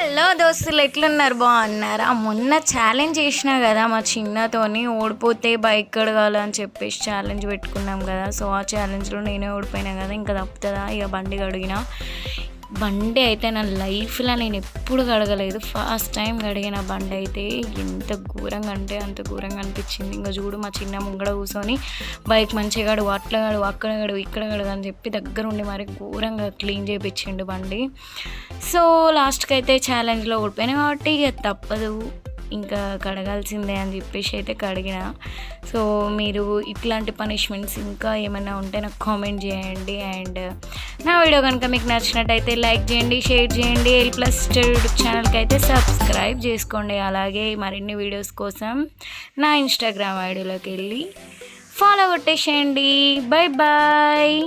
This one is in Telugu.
హలో దోస్తులు, ఎట్లున్నారు? బాగున్నారా? మొన్న ఛాలెంజ్ చేసినా కదా మా చిన్నతోని, ఓడిపోతే బైక్ కడగాలని చెప్పేసి ఛాలెంజ్ పెట్టుకున్నాం కదా. సో ఆ ఛాలెంజ్లో నేనే ఓడిపోయినా కదా, ఇంకా తప్పుతుందా? ఇక బండి కడిగిన. బండి అయితే నా లైఫ్లో నేను ఎప్పుడు కడగలేదు, ఫస్ట్ టైం కడిగిన బండి అయితే ఎంత ఘోరంగా అంటే అంత ఘోరంగా అనిపించింది. ఇంకా చూడు మా చిన్న ముంగడ కూర్చొని బైక్ మంచిగా గడువు, అట్లా గడువు, అక్కడ గడువు, ఇక్కడ గడువు అని చెప్పి దగ్గర ఉండి మరి ఘోరంగా క్లీన్ చేయించిండు బండి. సో లాస్ట్కి అయితే ఛాలెంజ్లో ఓడిపోయినా కాబట్టి ఇక తప్పదు, ఇంకా కడగాల్సిందే అని చెప్పేసి అయితే కడిగిన. సో మీరు ఇట్లాంటి పనిష్మెంట్స్ ఇంకా ఏమైనా ఉంటే నాకు కామెంట్ చేయండి. అండ్ నా వీడియో కనుక మీకు నచ్చినట్టయితే లైక్ చేయండి, షేర్ చేయండి. ఎల్+ యూట్యూబ్ ఛానల్కి అయితే సబ్స్క్రైబ్ చేసుకోండి. అలాగే మరిన్ని వీడియోస్ కోసం నా ఇన్స్టాగ్రామ్ ఐడిలోకి వెళ్ళి ఫాలో కొట్టేసేయండి. Bye bye.